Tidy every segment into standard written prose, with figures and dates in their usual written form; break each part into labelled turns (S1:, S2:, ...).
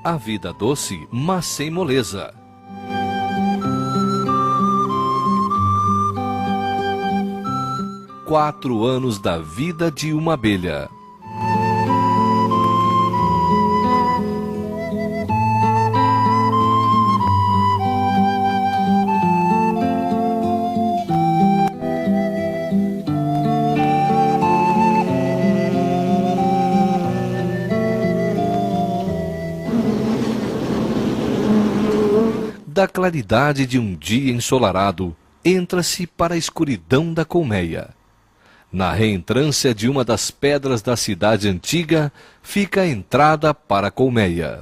S1: A vida doce, mas sem moleza. Quatro anos da vida de uma abelha. Da claridade de um dia ensolarado, entra-se para a escuridão da colmeia. Na reentrância de uma das pedras da cidade antiga, fica a entrada para a colmeia.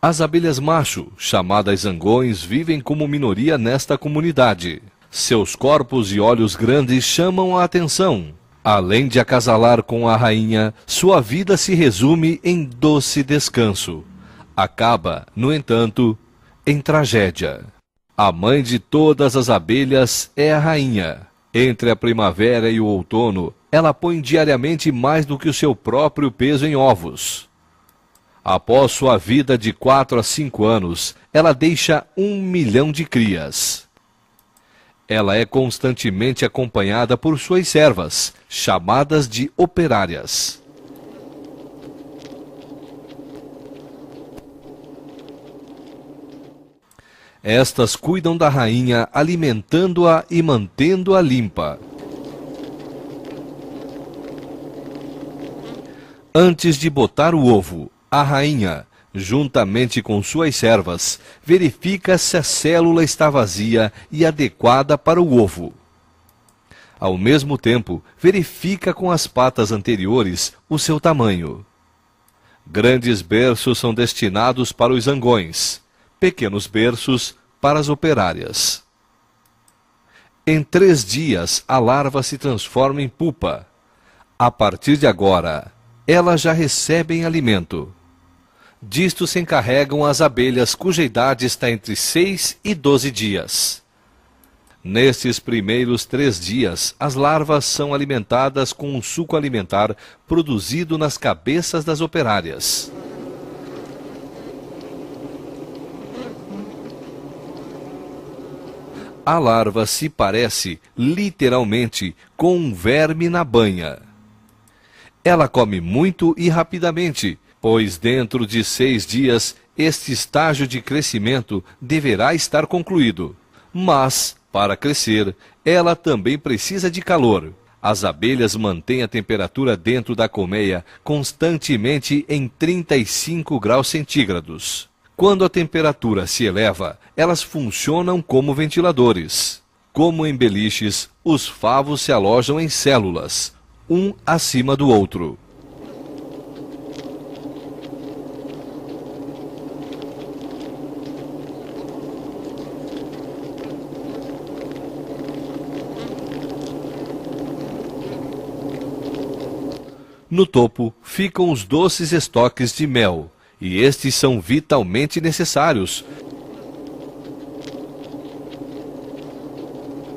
S1: As abelhas macho, chamadas zangões, vivem como minoria nesta comunidade. Seus corpos e olhos grandes chamam a atenção. Além de acasalar com a rainha, sua vida se resume em doce descanso. Acaba, no entanto, em tragédia. A mãe de todas as abelhas é a rainha. Entre a primavera e o outono, ela põe diariamente mais do que o seu próprio peso em ovos. Após sua vida de 4 a 5 anos, ela deixa 1 milhão de crias. Ela é constantemente acompanhada por suas servas, chamadas de operárias. Estas cuidam da rainha, alimentando-a e mantendo-a limpa. Antes de botar o ovo, a rainha, juntamente com suas servas, verifica se a célula está vazia e adequada para o ovo. Ao mesmo tempo, verifica com as patas anteriores o seu tamanho. Grandes berços são destinados para os zangões, pequenos berços para as operárias. Em 3 dias, a larva se transforma em pupa. A partir de agora, elas já recebem alimento. Disto se encarregam as abelhas cuja idade está entre 6 e 12 dias. Nestes primeiros 3 dias, as larvas são alimentadas com um suco alimentar produzido nas cabeças das operárias. A larva se parece, literalmente, com um verme na banha. Ela come muito e rapidamente, pois dentro de 6 dias, este estágio de crescimento deverá estar concluído. Mas, para crescer, ela também precisa de calor. As abelhas mantêm a temperatura dentro da colmeia constantemente em 35 graus centígrados. Quando a temperatura se eleva, elas funcionam como ventiladores. Como em beliches, os favos se alojam em células, um acima do outro. No topo ficam os doces estoques de mel, e estes são vitalmente necessários,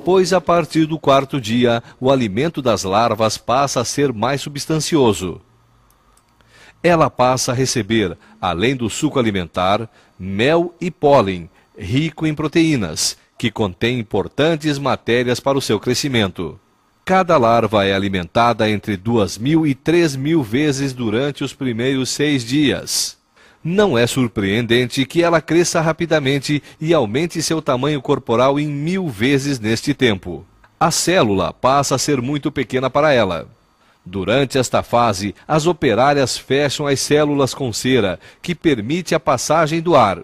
S1: pois a partir do 4º dia, o alimento das larvas passa a ser mais substancioso. Ela passa a receber, além do suco alimentar, mel e pólen, rico em proteínas, que contém importantes matérias para o seu crescimento. Cada larva é alimentada entre 2.000 e 3.000 vezes durante os primeiros 6 dias. Não é surpreendente que ela cresça rapidamente e aumente seu tamanho corporal em 1000 vezes neste tempo. A célula passa a ser muito pequena para ela. Durante esta fase, as operárias fecham as células com cera, que permite a passagem do ar.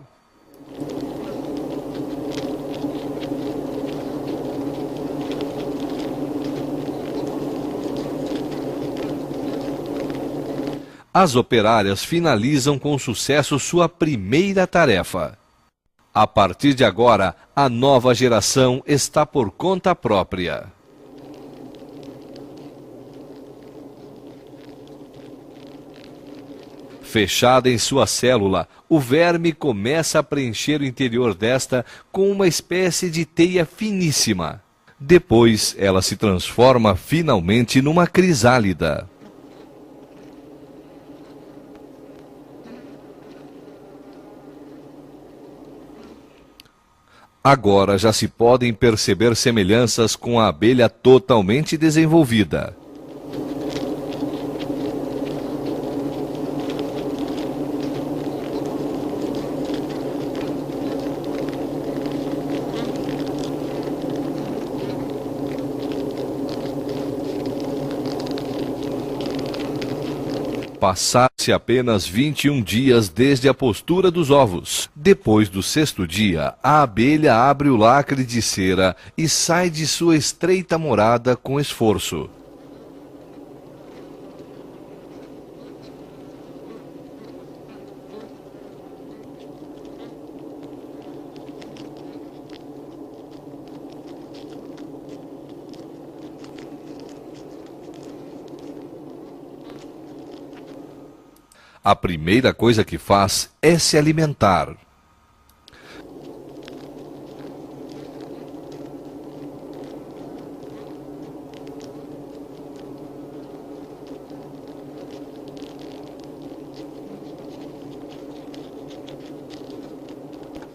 S1: As operárias finalizam com sucesso sua primeira tarefa. A partir de agora, a nova geração está por conta própria. Fechada em sua célula, o verme começa a preencher o interior desta com uma espécie de teia finíssima. Depois, ela se transforma finalmente numa crisálida. Agora já se podem perceber semelhanças com a abelha totalmente desenvolvida. Passaram-se apenas 21 dias desde a postura dos ovos. Depois do sexto dia, a abelha abre o lacre de cera e sai de sua estreita morada com esforço. A primeira coisa que faz é se alimentar.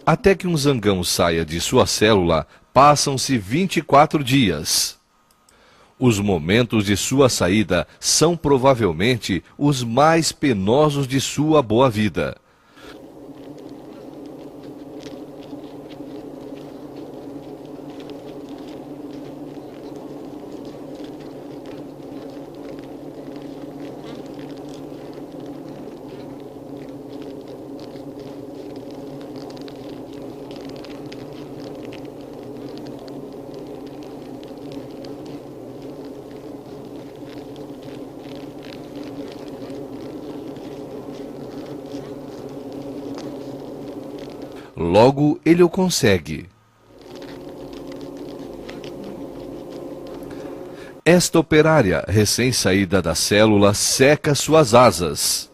S1: Até que um zangão saia de sua célula, passam-se 24 dias. Os momentos de sua saída são provavelmente os mais penosos de sua boa vida. Logo, ele o consegue. Esta operária, recém-saída da célula, seca suas asas.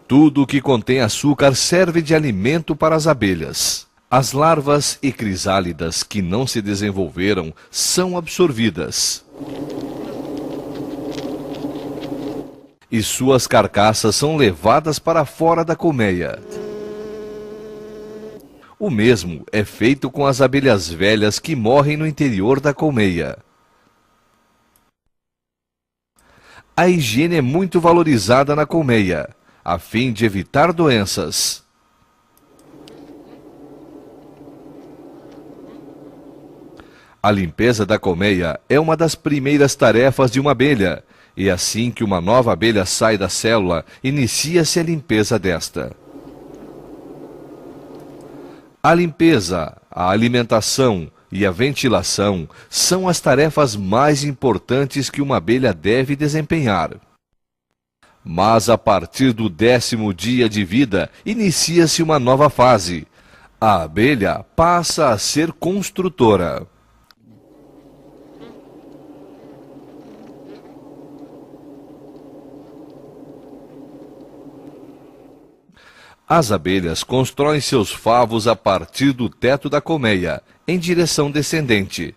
S1: Tudo o que contém açúcar serve de alimento para as abelhas. As larvas e crisálidas que não se desenvolveram são absorvidas. E suas carcaças são levadas para fora da colmeia. O mesmo é feito com as abelhas velhas que morrem no interior da colmeia. A higiene é muito valorizada na colmeia, a fim de evitar doenças. A limpeza da colmeia é uma das primeiras tarefas de uma abelha, e assim que uma nova abelha sai da célula, inicia-se a limpeza desta. A limpeza, a alimentação e a ventilação são as tarefas mais importantes que uma abelha deve desempenhar. Mas a partir do 10º dia de vida, inicia-se uma nova fase. A abelha passa a ser construtora. As abelhas constroem seus favos a partir do teto da colmeia, em direção descendente.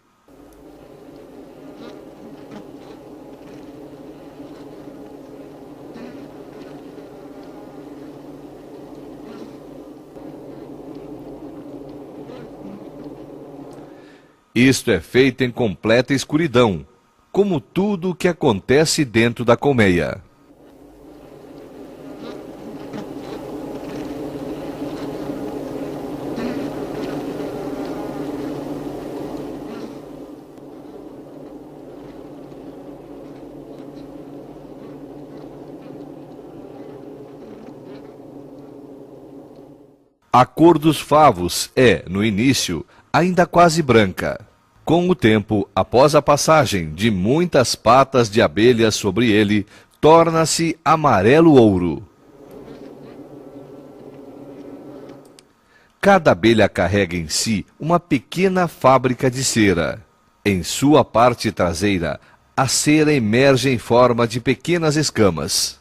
S1: Isto é feito em completa escuridão, como tudo o que acontece dentro da colmeia. A cor dos favos é, no início, ainda quase branca. Com o tempo, após a passagem de muitas patas de abelhas sobre ele, torna-se amarelo-ouro. Cada abelha carrega em si uma pequena fábrica de cera. Em sua parte traseira, a cera emerge em forma de pequenas escamas.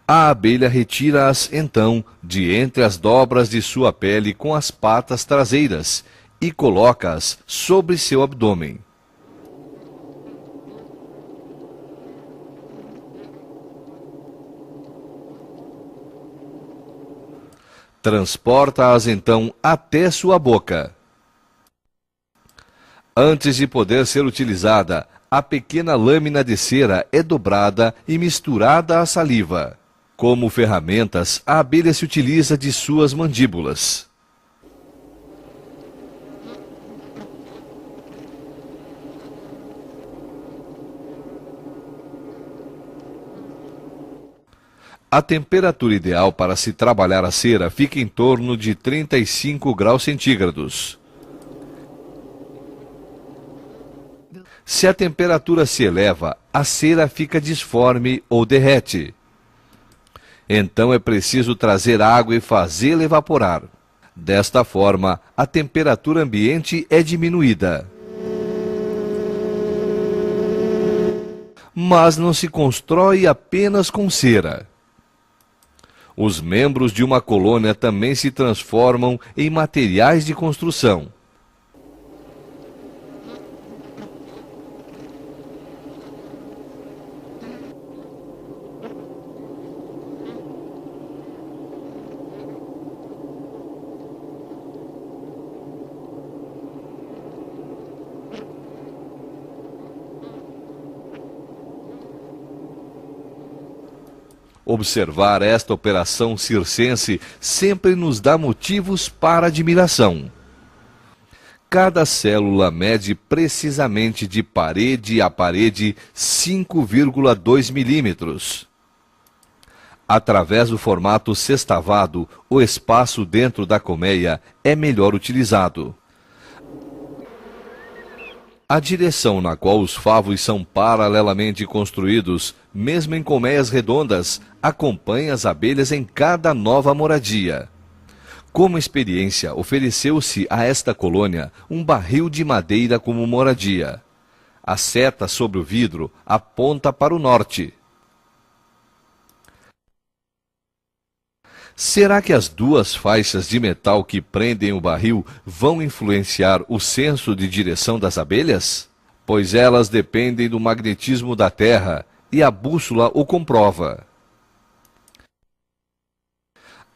S1: A abelha retira-as, então, de entre as dobras de sua pele com as patas traseiras e coloca-as sobre seu abdômen. Transporta-as, então, até sua boca. Antes de poder ser utilizada, a pequena lâmina de cera é dobrada e misturada à saliva. Como ferramentas, a abelha se utiliza de suas mandíbulas. A temperatura ideal para se trabalhar a cera fica em torno de 35 graus centígrados. Se a temperatura se eleva, a cera fica disforme ou derrete. Então é preciso trazer água e fazê-la evaporar. Desta forma, a temperatura ambiente é diminuída. Mas não se constrói apenas com cera. Os membros de uma colônia também se transformam em materiais de construção. Observar esta operação circense sempre nos dá motivos para admiração. Cada célula mede precisamente de parede a parede 5,2 milímetros. Através do formato sextavado, o espaço dentro da colmeia é melhor utilizado. A direção na qual os favos são paralelamente construídos, mesmo em colmeias redondas, acompanha as abelhas em cada nova moradia. Como experiência, ofereceu-se a esta colônia um barril de madeira como moradia. A seta sobre o vidro aponta para o norte. Será que as duas faixas de metal que prendem o barril vão influenciar o senso de direção das abelhas? Pois elas dependem do magnetismo da Terra, e a bússola o comprova.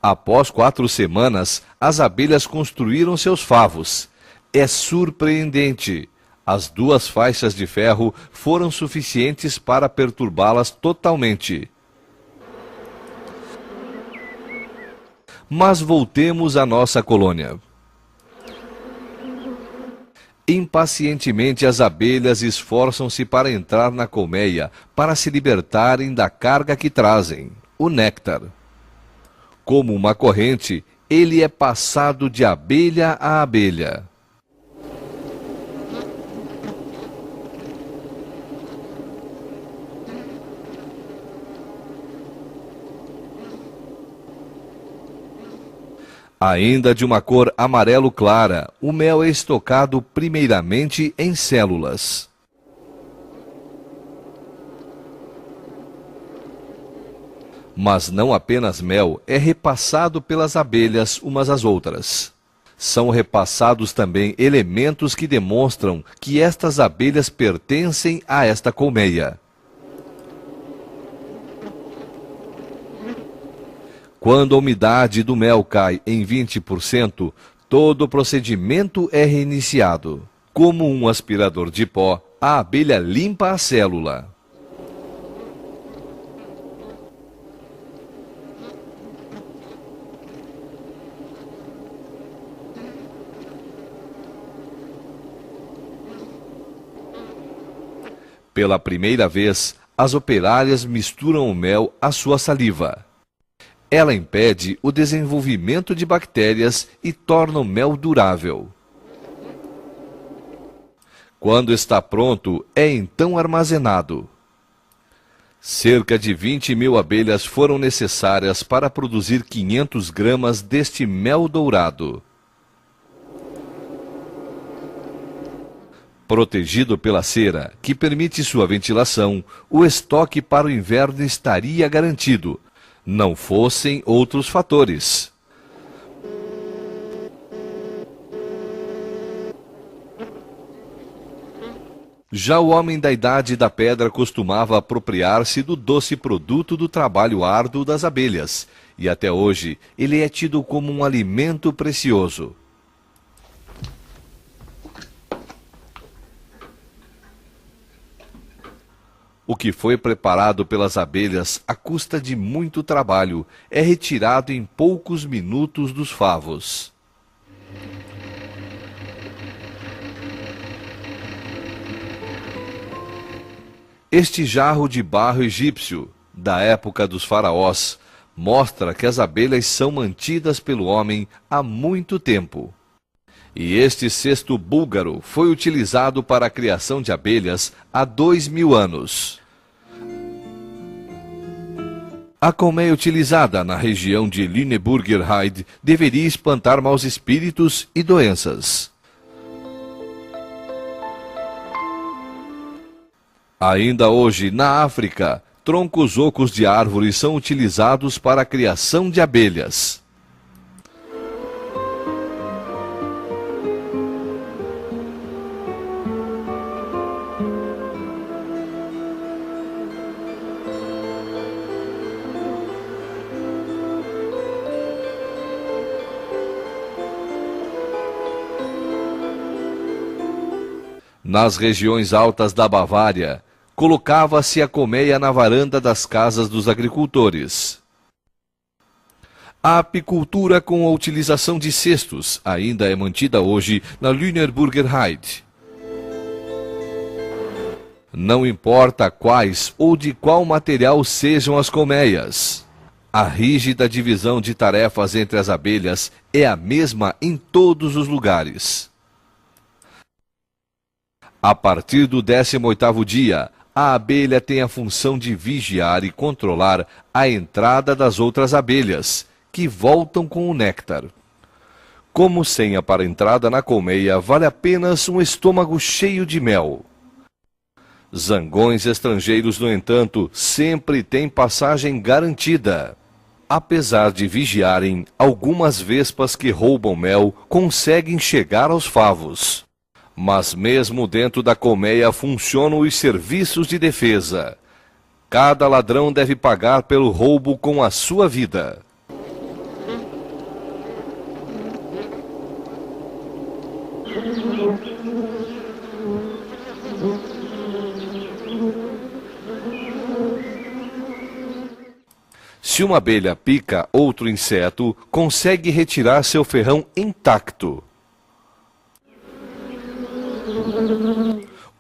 S1: Após 4 semanas, as abelhas construíram seus favos. É surpreendente. As 2 faixas de ferro foram suficientes para perturbá-las totalmente. Mas voltemos à nossa colônia. Impacientemente as abelhas esforçam-se para entrar na colmeia, para se libertarem da carga que trazem, o néctar. Como uma corrente, ele é passado de abelha a abelha. Ainda de uma cor amarelo clara, o mel é estocado primeiramente em células. Mas não apenas mel é repassado pelas abelhas umas às outras. São repassados também elementos que demonstram que estas abelhas pertencem a esta colmeia. Quando a umidade do mel cai em 20%, todo o procedimento é reiniciado. Como um aspirador de pó, a abelha limpa a célula. Pela primeira vez, as operárias misturam o mel à sua saliva. Ela impede o desenvolvimento de bactérias e torna o mel durável. Quando está pronto, é então armazenado. Cerca de 20.000 abelhas foram necessárias para produzir 500 gramas deste mel dourado. Protegido pela cera, que permite sua ventilação, o estoque para o inverno estaria garantido. não fossem outros fatores. Já o homem da Idade da Pedra costumava apropriar-se do doce produto do trabalho árduo das abelhas, e até hoje ele é tido como um alimento precioso. O que foi preparado pelas abelhas à custa de muito trabalho é retirado em poucos minutos dos favos. Este jarro de barro egípcio, da época dos faraós, mostra que as abelhas são mantidas pelo homem há muito tempo. E este cesto búlgaro foi utilizado para a criação de abelhas há 2000 anos. A colmeia utilizada na região de Lüneburger Heide deveria espantar maus espíritos e doenças. Ainda hoje, na África, troncos ocos de árvores são utilizados para a criação de abelhas. Nas regiões altas da Bavária, colocava-se a colmeia na varanda das casas dos agricultores. A apicultura com a utilização de cestos ainda é mantida hoje na Lüneburger Heide. Não importa quais ou de qual material sejam as colmeias, a rígida divisão de tarefas entre as abelhas é a mesma em todos os lugares. A partir do 18º dia, a abelha tem a função de vigiar e controlar a entrada das outras abelhas, que voltam com o néctar. Como senha para a entrada na colmeia, vale apenas um estômago cheio de mel. Zangões estrangeiros, no entanto, sempre têm passagem garantida. Apesar de vigiarem, algumas vespas que roubam mel conseguem chegar aos favos. Mas mesmo dentro da colmeia funcionam os serviços de defesa. Cada ladrão deve pagar pelo roubo com a sua vida. Se uma abelha pica outro inseto, consegue retirar seu ferrão intacto.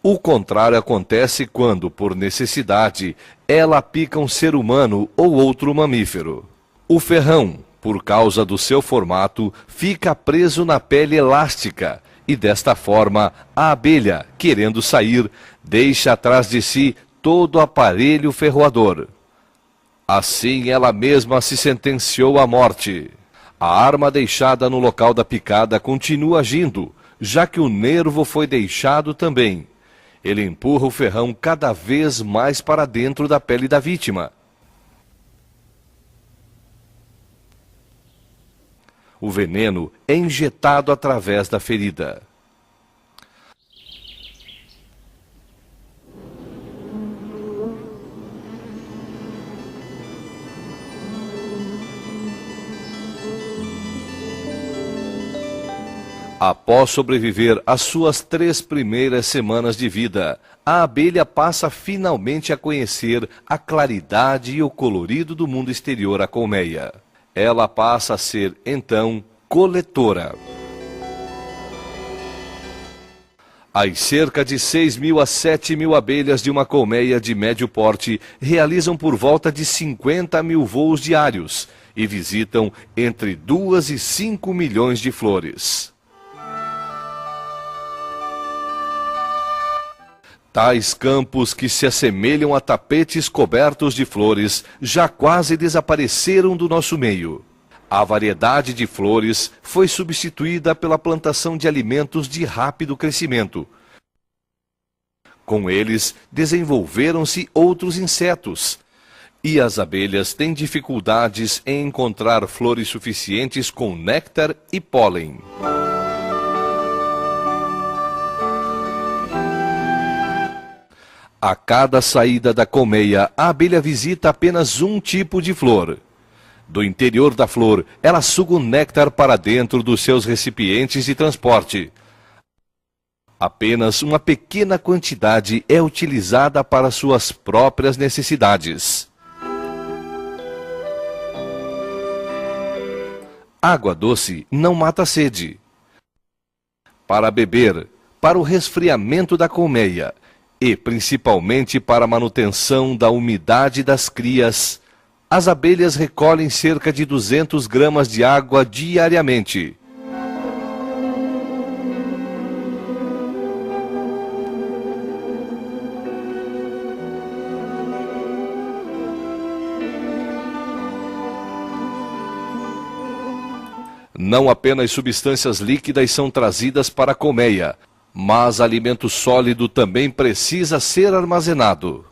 S1: O contrário acontece quando, por necessidade, ela pica um ser humano ou outro mamífero. O ferrão, por causa do seu formato, fica preso na pele elástica e, desta forma, a abelha, querendo sair, deixa atrás de si todo o aparelho ferroador. Assim, ela mesma se sentenciou à morte. A arma deixada no local da picada continua agindo, já que o nervo foi deixado também. Ele empurra o ferrão cada vez mais para dentro da pele da vítima. O veneno é injetado através da ferida. Após sobreviver às suas 3 primeiras semanas de vida, a abelha passa finalmente a conhecer a claridade e o colorido do mundo exterior à colmeia. Ela passa a ser, então, coletora. As cerca de 6.000 a 7.000 abelhas de uma colmeia de médio porte realizam por volta de 50.000 voos diários e visitam entre 2 e 5 milhões de flores. Tais campos, que se assemelham a tapetes cobertos de flores, já quase desapareceram do nosso meio. A variedade de flores foi substituída pela plantação de alimentos de rápido crescimento. Com eles, desenvolveram-se outros insetos. E as abelhas têm dificuldades em encontrar flores suficientes com néctar e pólen. A cada saída da colmeia, a abelha visita apenas um tipo de flor. Do interior da flor, ela suga o néctar para dentro dos seus recipientes de transporte. Apenas uma pequena quantidade é utilizada para suas próprias necessidades. Água doce não mata a sede. Para beber, para o resfriamento da colmeia e principalmente para a manutenção da umidade das crias, as abelhas recolhem cerca de 200 gramas de água diariamente. Não apenas substâncias líquidas são trazidas para a colmeia, mas alimento sólido também precisa ser armazenado.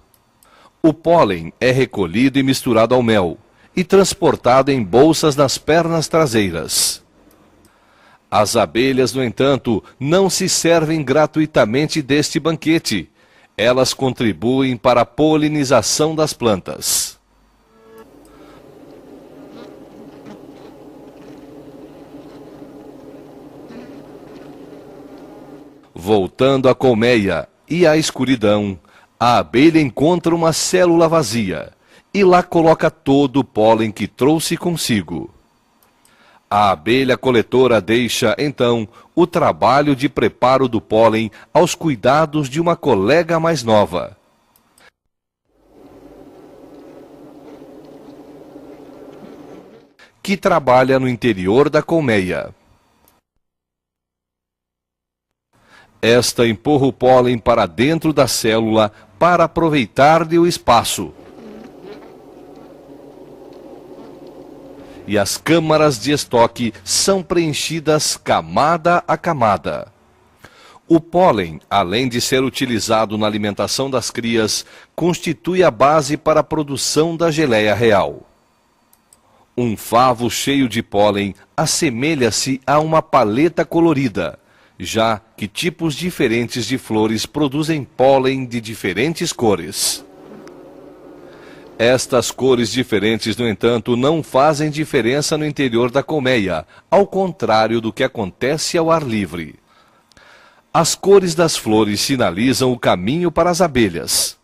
S1: O pólen é recolhido e misturado ao mel, e transportado em bolsas nas pernas traseiras. As abelhas, no entanto, não se servem gratuitamente deste banquete. Elas contribuem para a polinização das plantas. Voltando à colmeia e à escuridão, a abelha encontra uma célula vazia e lá coloca todo o pólen que trouxe consigo. A abelha coletora deixa, então, o trabalho de preparo do pólen aos cuidados de uma colega mais nova. Que trabalha no interior da colmeia. Esta empurra o pólen para dentro da célula para aproveitar-lhe o espaço. E as câmaras de estoque são preenchidas camada a camada. O pólen, além de ser utilizado na alimentação das crias, constitui a base para a produção da geleia real. Um favo cheio de pólen assemelha-se a uma paleta colorida, já que tipos diferentes de flores produzem pólen de diferentes cores. Estas cores diferentes, no entanto, não fazem diferença no interior da colmeia, ao contrário do que acontece ao ar livre. As cores das flores sinalizam o caminho para as abelhas.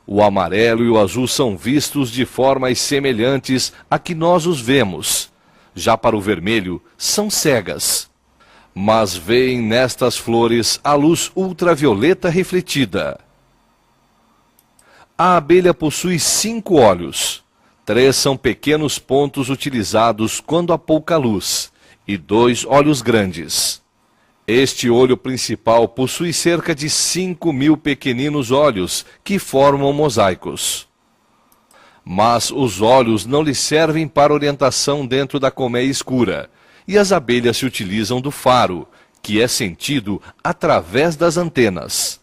S1: O amarelo e o azul são vistos de formas semelhantes a que nós os vemos. Já para o vermelho, são cegas. Mas veem nestas flores a luz ultravioleta refletida. A abelha possui 5 olhos. 3 são pequenos pontos utilizados quando há pouca luz, e 2 olhos grandes. Este olho principal possui cerca de 5.000 pequeninos olhos, que formam mosaicos. Mas os olhos não lhe servem para orientação dentro da colmeia escura, e as abelhas se utilizam do faro, que é sentido através das antenas.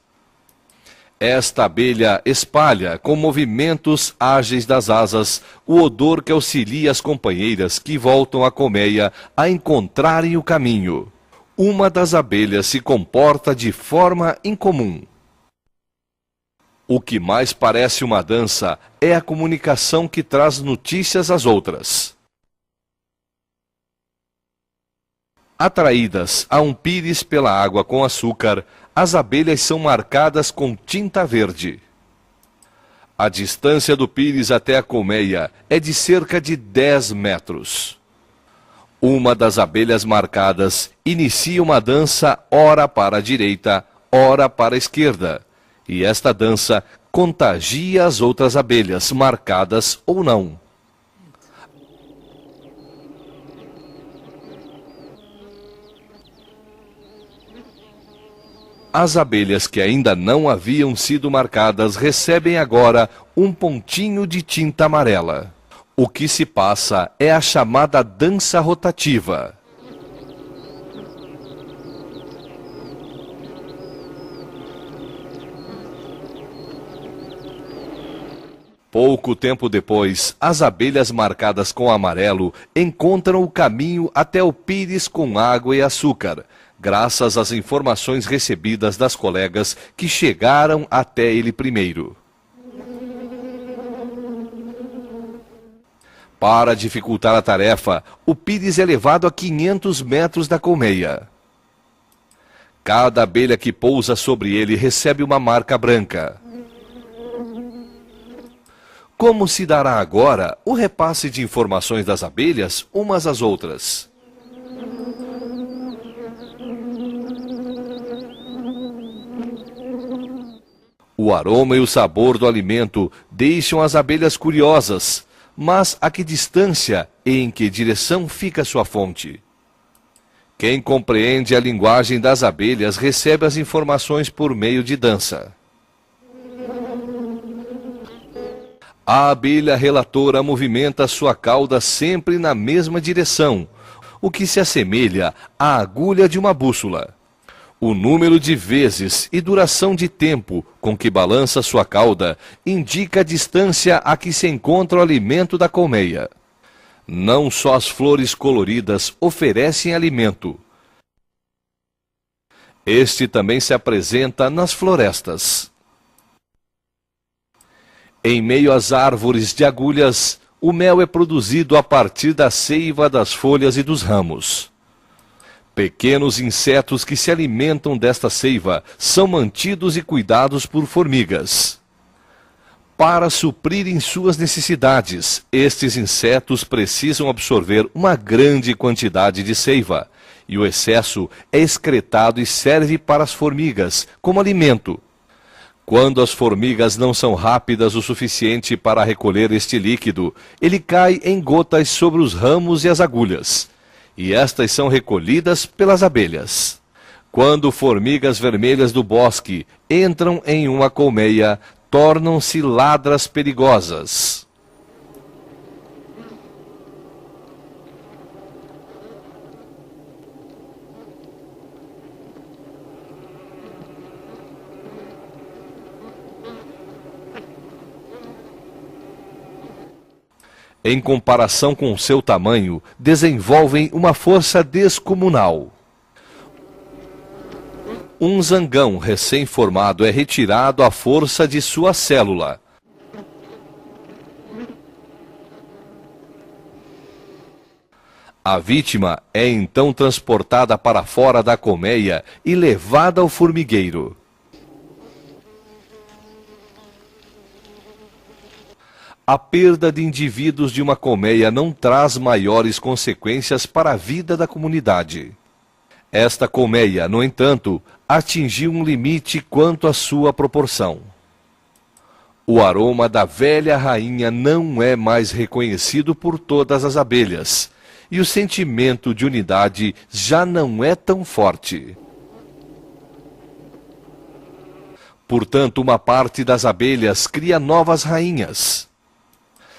S1: Esta abelha espalha, com movimentos ágeis das asas, o odor que auxilia as companheiras que voltam à colmeia a encontrarem o caminho. Uma das abelhas se comporta de forma incomum. O que mais parece uma dança é a comunicação que traz notícias às outras. Atraídas a um pires pela água com açúcar, as abelhas são marcadas com tinta verde. A distância do pires até a colmeia é de cerca de 10 metros. Uma das abelhas marcadas inicia uma dança ora para a direita, ora para a esquerda, e esta dança contagia as outras abelhas, marcadas ou não. As abelhas que ainda não haviam sido marcadas recebem agora um pontinho de tinta amarela. O que se passa é a chamada dança rotativa. Pouco tempo depois, as abelhas marcadas com amarelo encontram o caminho até o pires com água e açúcar, graças às informações recebidas das colegas que chegaram até ele primeiro. Para dificultar a tarefa, o pires é levado a 500 metros da colmeia. Cada abelha que pousa sobre ele recebe uma marca branca. Como se dará agora o repasse de informações das abelhas umas às outras? O aroma e o sabor do alimento deixam as abelhas curiosas, mas a que distância e em que direção fica sua fonte? Quem compreende a linguagem das abelhas recebe as informações por meio de dança. A abelha relatora movimenta sua cauda sempre na mesma direção, o que se assemelha à agulha de uma bússola. O número de vezes e duração de tempo com que balança sua cauda indica a distância a que se encontra o alimento da colmeia. Não só as flores coloridas oferecem alimento. Este também se apresenta nas florestas. Em meio às árvores de agulhas, o mel é produzido a partir da seiva das folhas e dos ramos. Pequenos insetos que se alimentam desta seiva são mantidos e cuidados por formigas. Para suprirem suas necessidades, estes insetos precisam absorver uma grande quantidade de seiva, e o excesso é excretado e serve para as formigas como alimento. Quando as formigas não são rápidas o suficiente para recolher este líquido, ele cai em gotas sobre os ramos e as agulhas, e estas são recolhidas pelas abelhas. Quando formigas vermelhas do bosque entram em uma colmeia, tornam-se ladras perigosas. Em comparação com seu tamanho, desenvolvem uma força descomunal. Um zangão recém-formado é retirado à força de sua célula. A vítima é então transportada para fora da colmeia e levada ao formigueiro. A perda de indivíduos de uma colmeia não traz maiores consequências para a vida da comunidade. Esta colmeia, no entanto, atingiu um limite quanto à sua proporção. O aroma da velha rainha não é mais reconhecido por todas as abelhas, e o sentimento de unidade já não é tão forte. Portanto, uma parte das abelhas cria novas rainhas.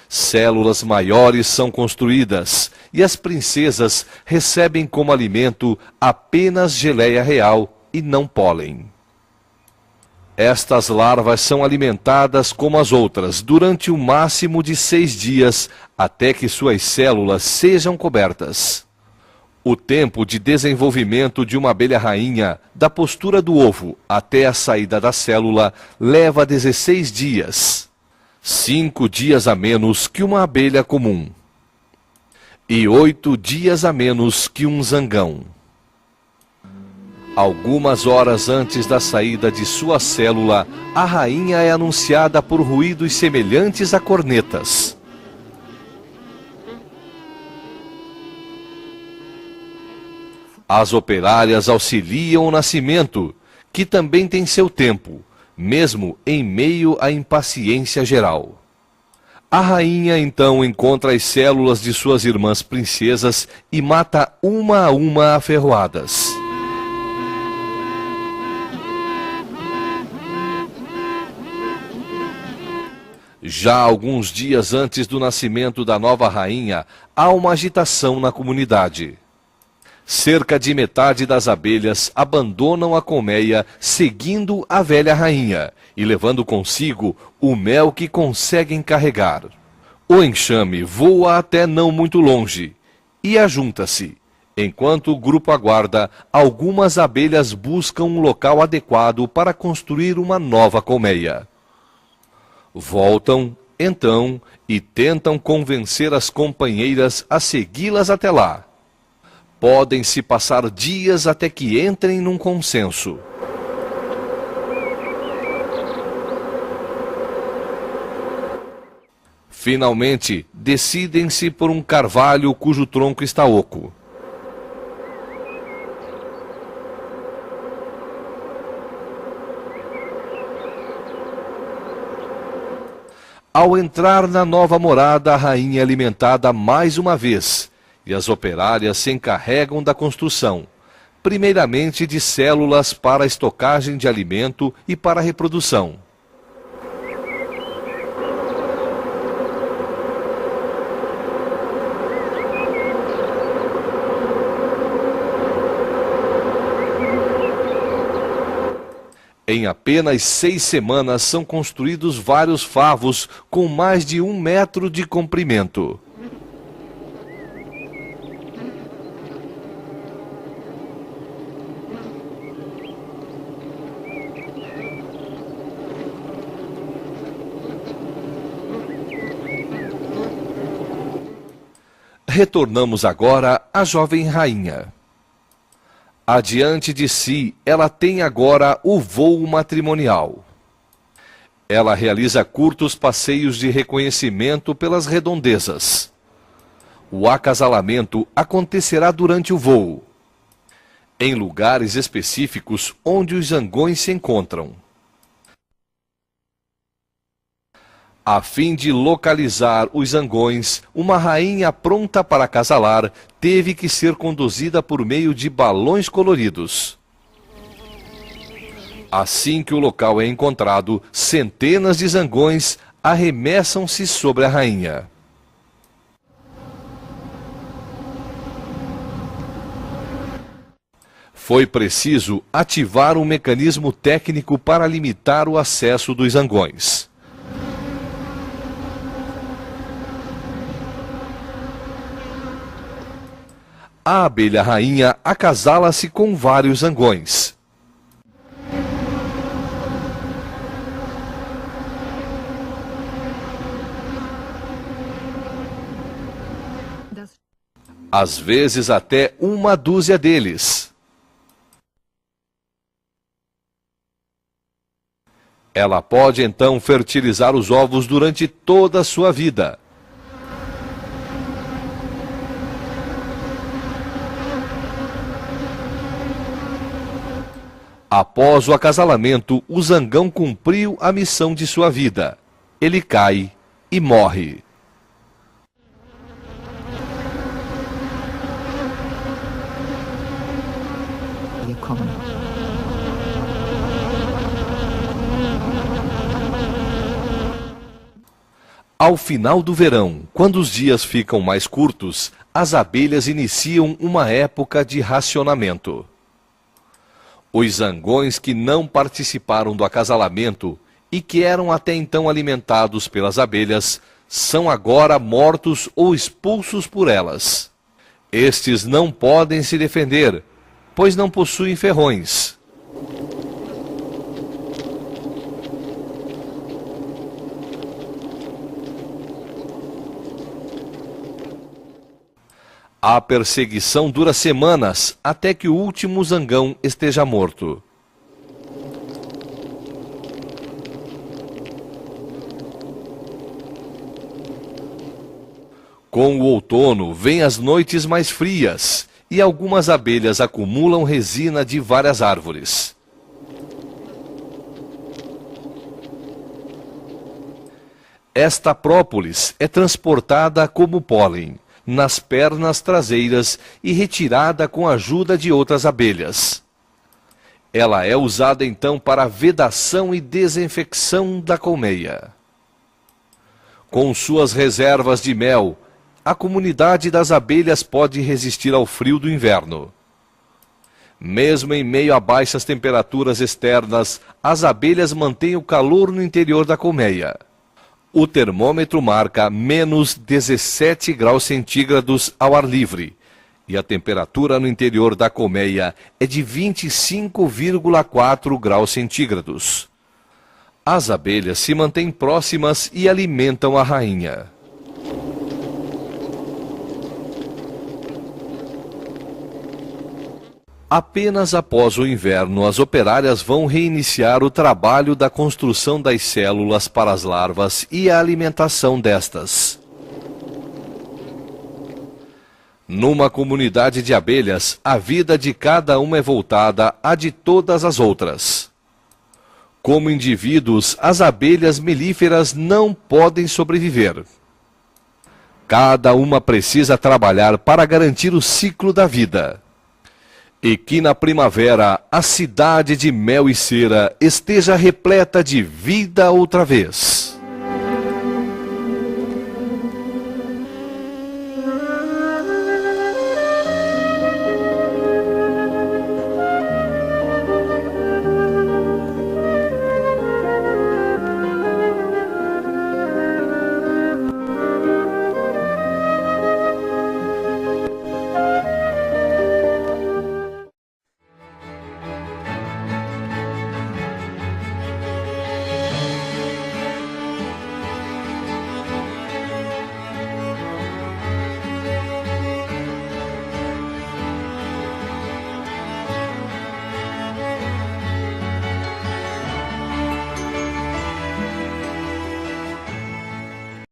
S1: Células maiores são construídas e as princesas recebem como alimento apenas geleia real e não pólen. Estas larvas são alimentadas como as outras durante o máximo de 6 dias até que suas células sejam cobertas. O tempo de desenvolvimento de uma abelha rainha, da postura do ovo até a saída da célula, leva 16 dias. 5 dias a menos que uma abelha comum. E 8 dias a menos que um zangão. Algumas horas antes da saída de sua célula, a rainha é anunciada por ruídos semelhantes a cornetas. As operárias auxiliam o nascimento, que também tem seu tempo, mesmo em meio à impaciência geral. A rainha então encontra as células de suas irmãs princesas e mata uma a uma a ferroadas. Já alguns dias antes do nascimento da nova rainha, há uma agitação na comunidade. Cerca de metade das abelhas abandonam a colmeia seguindo a velha rainha, e levando consigo o mel que conseguem carregar. O enxame voa até não muito longe e ajunta-se. Enquanto o grupo aguarda, algumas abelhas buscam um local adequado para construir uma nova colmeia. Voltam, então, e tentam convencer as companheiras a segui-las até lá. Podem se passar dias até que entrem num consenso. Finalmente, decidem-se por um carvalho cujo tronco está oco. Ao entrar na nova morada, a rainha é alimentada mais uma vez, e as operárias se encarregam da construção, primeiramente de células para a estocagem de alimento e para a reprodução. Em apenas 6 semanas são construídos vários favos com mais de 1 metro de comprimento. Retornamos agora à jovem rainha. Adiante de si, ela tem agora o voo matrimonial. Ela realiza curtos passeios de reconhecimento pelas redondezas. O acasalamento acontecerá durante o voo, em lugares específicos onde os zangões se encontram. A fim de localizar os zangões, uma rainha pronta para acasalar teve que ser conduzida por meio de balões coloridos. Assim que o local é encontrado, centenas de zangões arremessam-se sobre a rainha. Foi preciso ativar um mecanismo técnico para limitar o acesso dos zangões. A abelha rainha acasala-se com vários zangões. Às vezes até 1 dúzia deles. Ela pode então fertilizar os ovos durante toda a sua vida. Após o acasalamento, o zangão cumpriu a missão de sua vida. Ele cai e morre. Ao final do verão, quando os dias ficam mais curtos, as abelhas iniciam uma época de racionamento. Os zangões que não participaram do acasalamento e que eram até então alimentados pelas abelhas, são agora mortos ou expulsos por elas. Estes não podem se defender, pois não possuem ferrões. A perseguição dura semanas até que o último zangão esteja morto. Com o outono, vêm as noites mais frias e algumas abelhas acumulam resina de várias árvores. Esta própolis é transportada como pólen nas pernas traseiras e retirada com a ajuda de outras abelhas. Ela é usada então para a vedação e desinfecção da colmeia. Com suas reservas de mel, a comunidade das abelhas pode resistir ao frio do inverno. Mesmo em meio a baixas temperaturas externas, as abelhas mantêm o calor no interior da colmeia. O termômetro marca menos 17 graus centígrados ao ar livre, e a temperatura no interior da colmeia é de 25,4 graus centígrados. As abelhas se mantêm próximas e alimentam a rainha. Apenas após o inverno, as operárias vão reiniciar o trabalho da construção das células para as larvas e a alimentação destas. Numa comunidade de abelhas, a vida de cada uma é voltada à de todas as outras. Como indivíduos, as abelhas melíferas não podem sobreviver. Cada uma precisa trabalhar para garantir o ciclo da vida. E que na primavera a cidade de mel e cera esteja repleta de vida outra vez.